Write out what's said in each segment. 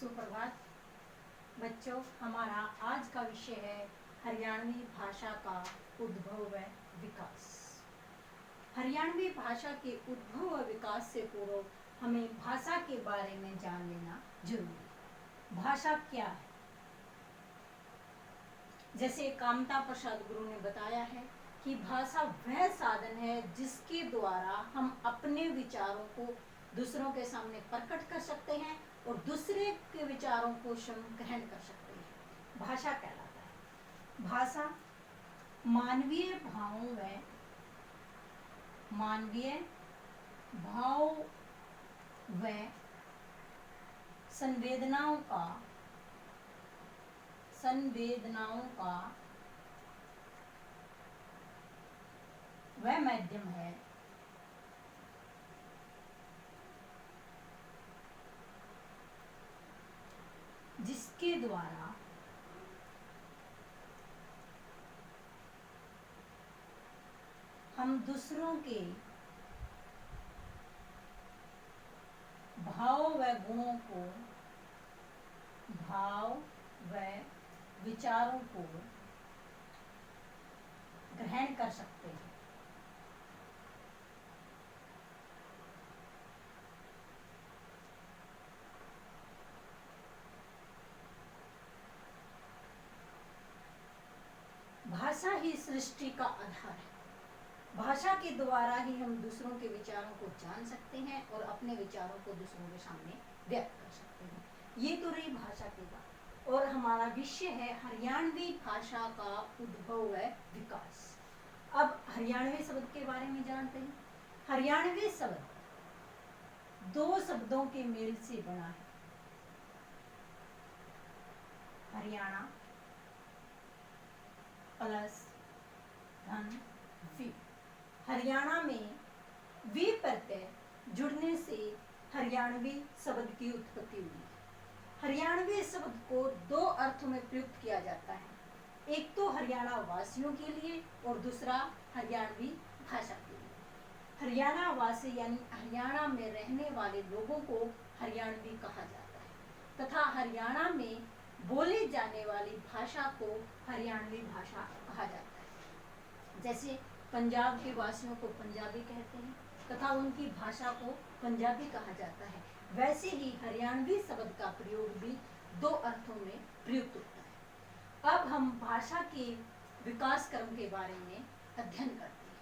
सुप्रभात बच्चों, हमारा आज का विषय है हरियाणवी भाषा का उद्भव व विकास। हरियाणवी भाषा के उद्भव व विकास से पूर्व हमें भाषा के बारे में जान लेना जरूरी। भाषा क्या है? जैसे कामता प्रसाद गुरु ने बताया है कि भाषा वह साधन है जिसके द्वारा हम अपने विचारों को दूसरों के सामने प्रकट कर सकते हैं और दूसरे के विचारों को स्वयं ग्रहण कर सकते हैं। भाषा कहलाता है। भाषा मानवीय भाव व संवेदनाओं का वह माध्यम है जिसके द्वारा हम दूसरों के भाव व गुणों को, भाव व विचारों को ग्रहण कर सकते हैं। भाषा ही सृष्टि का आधार है। भाषा के द्वारा ही हम दूसरों के विचारों को जान सकते हैं और अपने विचारों को दूसरों के सामने व्यक्त कर सकते हैं। ये तो रही भाषा की बात। और हमारा विषय है हरियाणवी भाषा का उद्भव व विकास। अब हरियाणवी शब्द के बारे में जानते हैं। हरियाणवी शब्द दो शब्दों के मेल से बना है। हरियाणा प्लस धन वी। हरियाणा में वी प्रत्यय जुड़ने से हरियाणवी शब्द की उत्पत्ति हुई। हरियाणवी शब्द को दो अर्थों में प्रयुक्त किया जाता है। एक तो हरियाणा वासियों के लिए और दूसरा हरियाणवी भाषा के लिए। हरियाणा वासी यानी हरियाणा में रहने वाले लोगों को हरियाणवी कहा जाता है तथा हरियाणा में बोली जाने वाली भाषा को हरियाणवी भाषा कहा जाता है। जैसे पंजाब के वासियों को पंजाबी कहते हैं तथा उनकी भाषा को पंजाबी कहा जाता है। वैसे ही हरियाणवी शब्द का प्रयोग भी दो अर्थों में प्रयुक्त होता है। अब हम भाषा के विकास क्रम के बारे में अध्ययन करते हैं।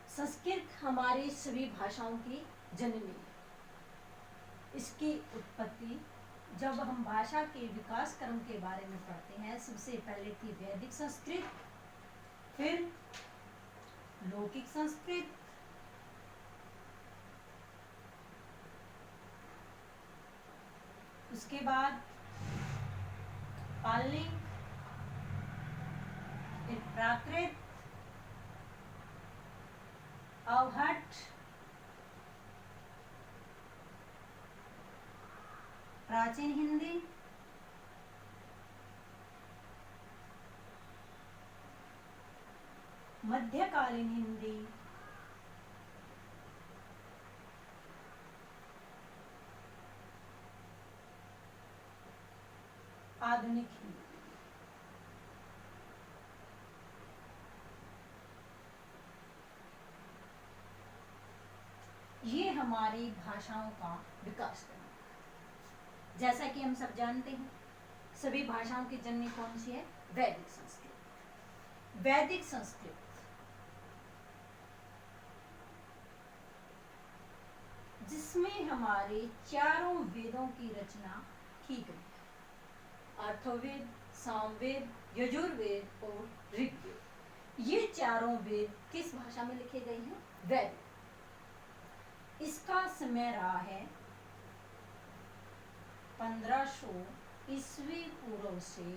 संस्कृत हमारी सभी भाषाओं की जननी है। इसकी उत्पत्ति जब हम भाषा के विकास क्रम के बारे में पढ़ते हैं, सबसे पहले थी वैदिक संस्कृत, फिर लौकिक संस्कृत, उसके बाद पाली, फिर प्राकृत, अवहट, प्राचीन हिंदी, मध्यकालीन हिंदी, आधुनिक हिंदी। ये हमारी भाषाओं का विकास करना। जैसा कि हम सब जानते हैं, सभी भाषाओं की जननी कौन सी है? वैदिक संस्कृत। वैदिक संस्कृत जिसमें हमारे चारों वेदों की रचना की गई। अर्थवेद, सामवेद, यजुर्वेद और ऋग्वेद। ये चारों वेद किस भाषा में लिखे गए हैं? वैदिक। इसका समय रहा है 1500 ईस्वी पूर्व से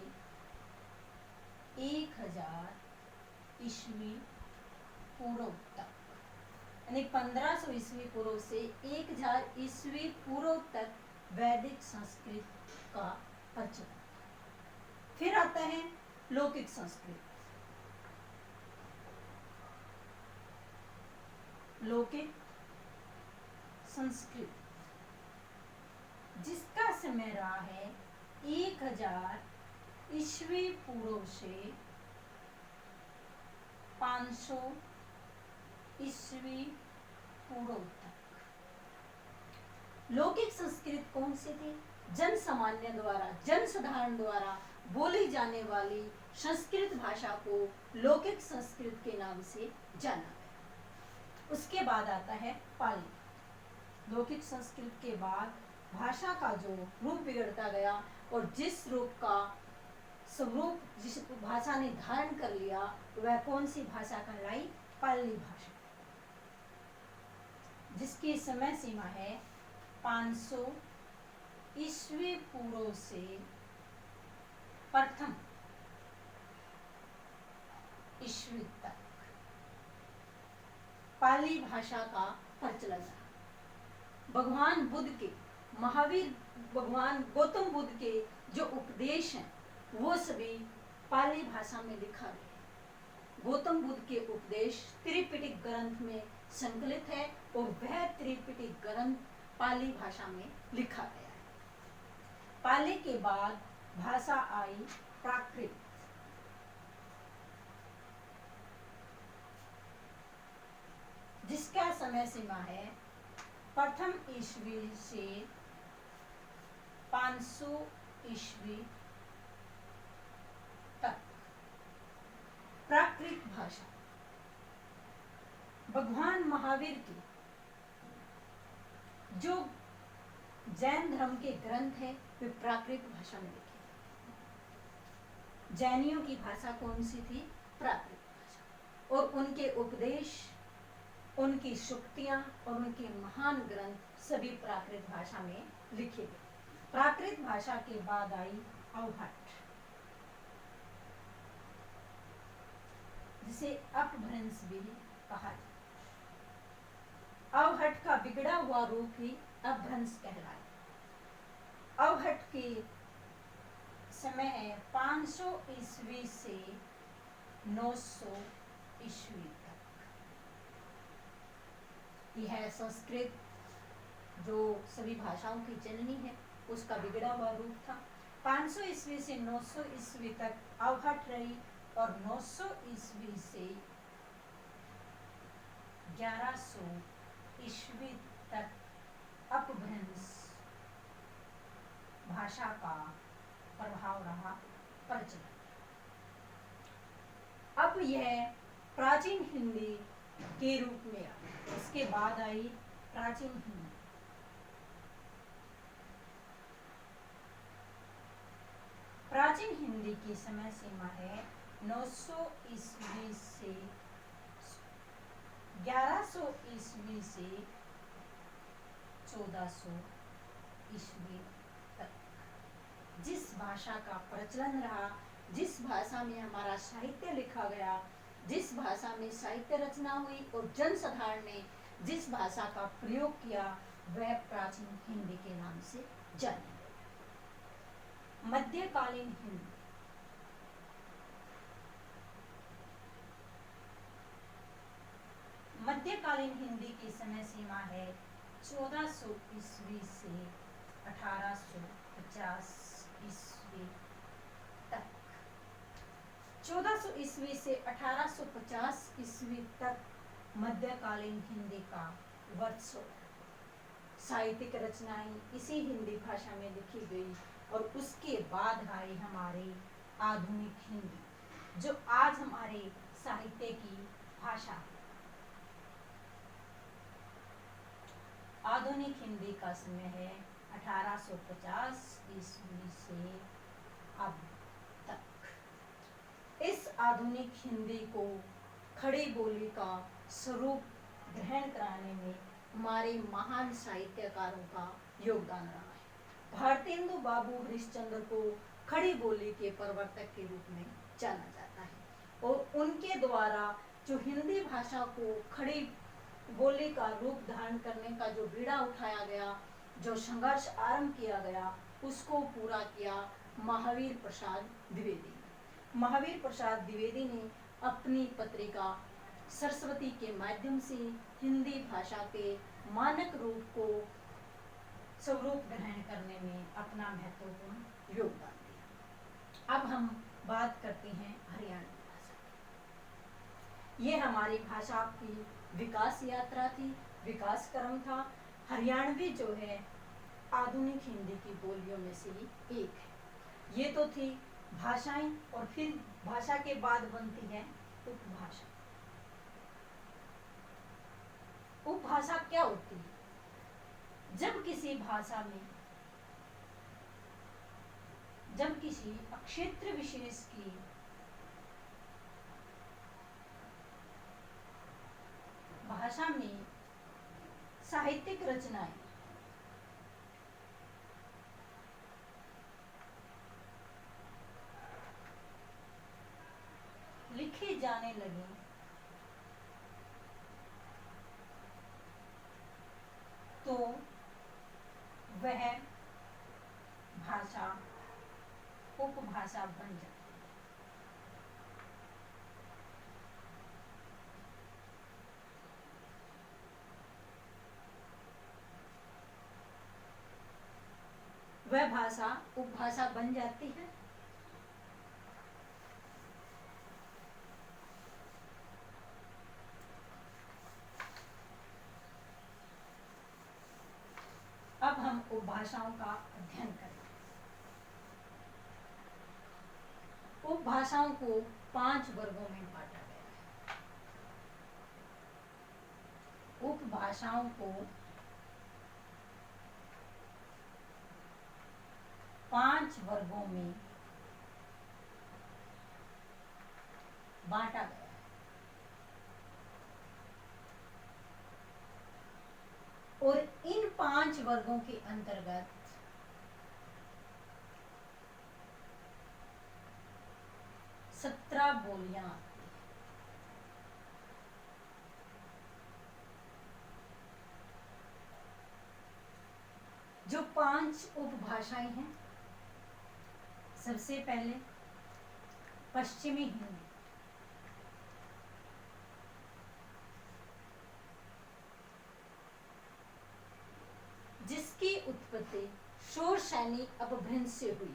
1000 ईस्वी पूर्व तक, यानी 1500 ईस्वी पूर्व से 1000 ईस्वी पूर्व तक वैदिक संस्कृत का प्रचलन। फिर आता है लौकिक संस्कृत। लौकिक संस्कृत जिसका समय रहा है 1000 ईस्वी पूर्व से 500 ईस्वी पूर्व तक। लौकिक संस्कृत कौन सी थी? जन सामान्य द्वारा, जन साधारण द्वारा बोली जाने वाली संस्कृत भाषा को लौकिक संस्कृत के नाम से जाना गया। उसके बाद आता है पाली। लौकिक संस्कृत के बाद भाषा का जो रूप बिगड़ता गया और जिस रूप का स्वरूप जिस भाषा ने धारण कर लिया वह कौन सी भाषा कहलाई? पाली भाषा, जिसकी समय सीमा है 500 ईस्वी पूर्व से प्रथम ईस्वी तक पाली भाषा का प्रचलन रहा। भगवान बुद्ध के, महावीर भगवान गौतम बुद्ध के जो उपदेश हैं वो सभी पाली भाषा में लिखा गया है। गौतम बुद्ध के उपदेश त्रिपिटक ग्रंथ में संकलित है और वह त्रिपिटक ग्रंथ पाली भाषा में लिखा गया है। पाली के बाद भाषा आई प्राकृत, जिसका समय सीमा है प्रथम ईस्वी से 500 ईस्वी तक। प्राकृत भाषा भगवान महावीर की जो जैन धर्म के ग्रंथ है वे प्राकृत भाषा में लिखे। जैनियों की भाषा कौन सी थी? प्राकृत भाषा। और उनके उपदेश, उनकी शुक्तियां और उनके महान ग्रंथ सभी प्राकृत भाषा में लिखे गए। प्राकृत भाषा के बाद आई अवहट, जिसे अपभ्रंश भी कहा जाता। अवहट का बिगड़ा हुआ रूप ही अपभ्रंश कहलाए। अवहट के समय है 500 ईस्वी से 900 ईस्वी तक। यह संस्कृत जो सभी भाषाओं की जननी है उसका बिगड़ा हुआ रूप था। 500 ईस्वी से 900 ईस्वी तक अवहट रही और 900 ईस्वी से 1100 ईस्वी तक अपभ्रंश भाषा का प्रभाव रहा, प्रचलन। अब यह प्राचीन हिंदी के रूप में आई। इसके बाद आई प्राचीन हिंदी। प्राचीन हिंदी की समय सीमा है 900 ईस्वी से 1100 ईस्वी से 1400 ईस्वी तक। जिस भाषा का प्रचलन रहा, जिस भाषा में हमारा साहित्य लिखा गया, जिस भाषा में साहित्य रचना हुई और जनसाधारण ने जिस भाषा का प्रयोग किया वह प्राचीन हिंदी के नाम से जानी गई। मध्यकालीन हिंदी। मध्यकालीन हिंदी की समय सीमा है 1400 ईस्वी से 1850 ईस्वी तक। 1400 ईस्वी से 1850 ईस्वी तक मध्यकालीन हिंदी का वर्चस्व। साहित्यिक रचनाएं इसी हिंदी भाषा में लिखी गई और उसके बाद आई हमारी आधुनिक हिंदी जो आज हमारे साहित्य की भाषा है। आधुनिक हिंदी का समय है 1850 ईस्वी से अब तक। इस आधुनिक हिंदी को खड़ी बोली का स्वरूप ग्रहण कराने में हमारे महान साहित्यकारों का योगदान रहा है। भारतेंदु बाबू हरिश्चंद्र को खड़ी बोली के प्रवर्तक के रूप में जाना जाता है और उनके द्वारा जो हिंदी भाषा को खड़ी बोली का रूप धारण करने का जो बीड़ा उठाया गया, जो संघर्ष आरंभ किया गया, उसको पूरा किया महावीर प्रसाद द्विवेदी। महावीर प्रसाद द्विवेदी ने अपनी पत्रिका सरस्वती के माध्यम से हिंदी भाषा के मानक रूप को स्वरूप ग्रहण करने में अपना महत्वपूर्ण योगदान दिया। अब हम बात करते हैं हरियाणवी भाषा की। ये हमारी भाषा की विकास यात्रा थी, विकास क्रम था। हरियाणवी जो है आधुनिक हिंदी की बोलियों में से एक है। ये तो थी भाषाएं, और फिर भाषा के बाद बनती है उपभाषा। उपभाषा क्या होती है? जब किसी भाषा में, जब किसी क्षेत्र विशेष की भाषा में साहित्यिक रचनाएं लिखी जाने लगी तो वह भाषा उपभाषा बन जाती है। वह भाषा उपभाषा बन जाती है। अब हम उपभाषाओं का अध्ययन करेंगे। उपभाषाओं को 5 वर्गों में बांटा गया है। उपभाषाओं को 5 वर्गों में बांटा गया है। और इन 5 वर्गों के अंतर्गत सत्रह बोलियां आती हैं। जो 5 उपभाषाएं हैं, सबसे पहले पश्चिमी हिंदी। जिसकी उत्पत्ति शोरशैनी अपभ्रंश से हुई है।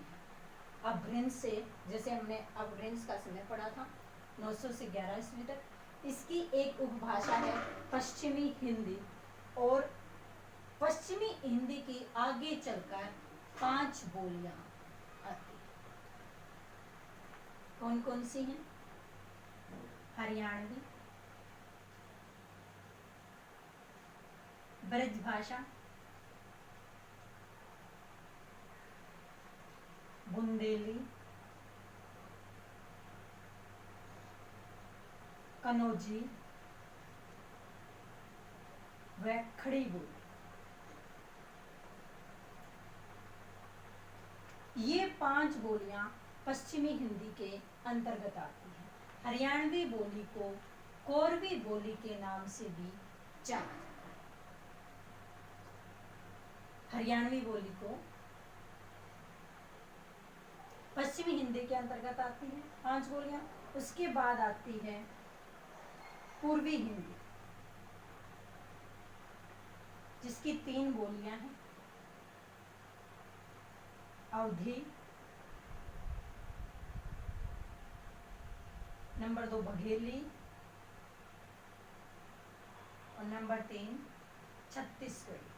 अपभ्रंश से, जैसे हमने अपभ्रंश का समय पढ़ा था 900 से 11 ईस्वी तक। इसकी एक उपभाषा है पश्चिमी हिंदी, और पश्चिमी हिंदी की आगे चलकर 5 बोलियां आती हैं। कौन कौन सी हैं? हरियाणवी, ब्रजभाषा, बुंदेली, कनौजी व खड़ी बोली। ये 5 बोलियां पश्चिमी हिंदी के अंतर्गत आती हैं। हरियाणवी बोली को कोरवी बोली के नाम से भी जाना जाता है। हरियाणवी बोली को पश्चिमी हिंदी के अंतर्गत आती है 5 बोलियां। उसके बाद आती है पूर्वी हिंदी, जिसकी 3 बोलियां हैं। अवधी, नंबर 2 बघेली, और नंबर 3 छत्तीसगढ़ी।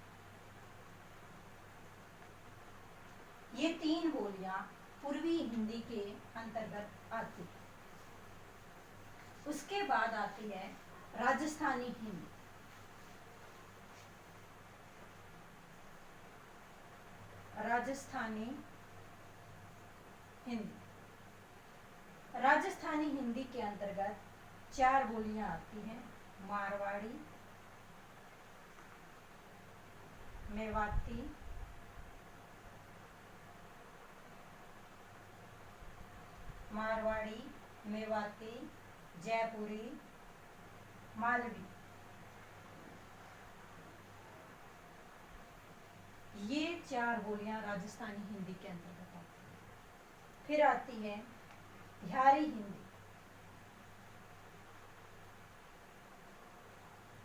ये 3 बोलियां पूर्वी हिंदी के अंतर्गत आती है। उसके बाद आती है राजस्थानी हिंदी। राजस्थानी हिंदी, राजस्थानी हिंदी के अंतर्गत 4 बोलियां आती हैं। मारवाड़ी, मेवाती, मेवाती, जयपुरी, मालवी। ये 4 बोलियां राजस्थानी हिंदी के अंतर्गत आती हैं। फिर आती है बिहारी हिंदी।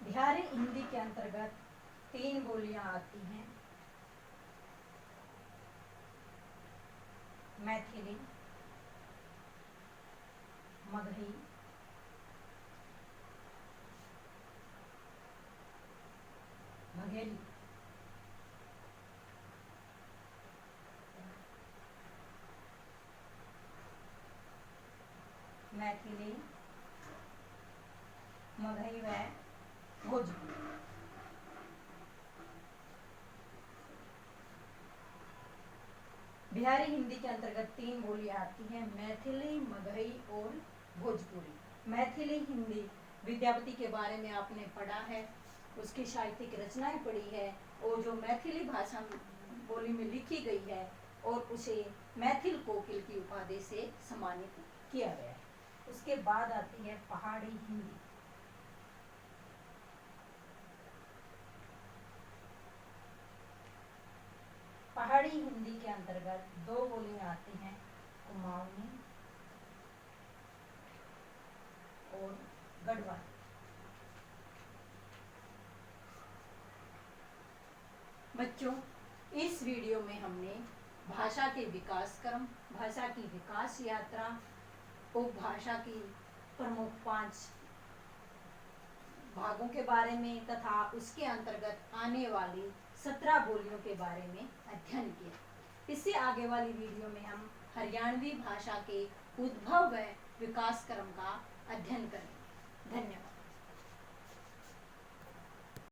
बिहारी हिंदी के अंतर्गत 3 बोलियां आती हैं। मैथिली, मगही, मघेली, मैथिली, मगही व भोजपुरी। बिहारी हिंदी के अंतर्गत 3 बोलियां आती हैं, मैथिली, मगही और भोजपुरी। मैथिली हिंदी विद्यापति के बारे में आपने पढ़ा है, उसकी साहित्यिक रचनाएं पढ़ी है, और जो मैथिली भाषा बोली में लिखी गई है और उसे मैथिल कोकिल की उपाधि से सम्मानित किया गया है। उसके बाद आती है पहाड़ी हिंदी। पहाड़ी हिंदी के अंतर्गत 2 बोलियां आती हैं, कुमाऊनी और गढ़वाली। बच्चों, इस वीडियो में हमने भाषा के विकास क्रम, भाषा की विकास यात्रा, उपभाषा की प्रमुख 5 भागों के बारे में तथा उसके अंतर्गत आने वाली 17 बोलियों के बारे में अध्ययन किया। इससे आगे वाली वीडियो में हम हरियाणवी भाषा के उद्भव व विकास क्रम का अध्ययन करेंगे। धन्यवाद।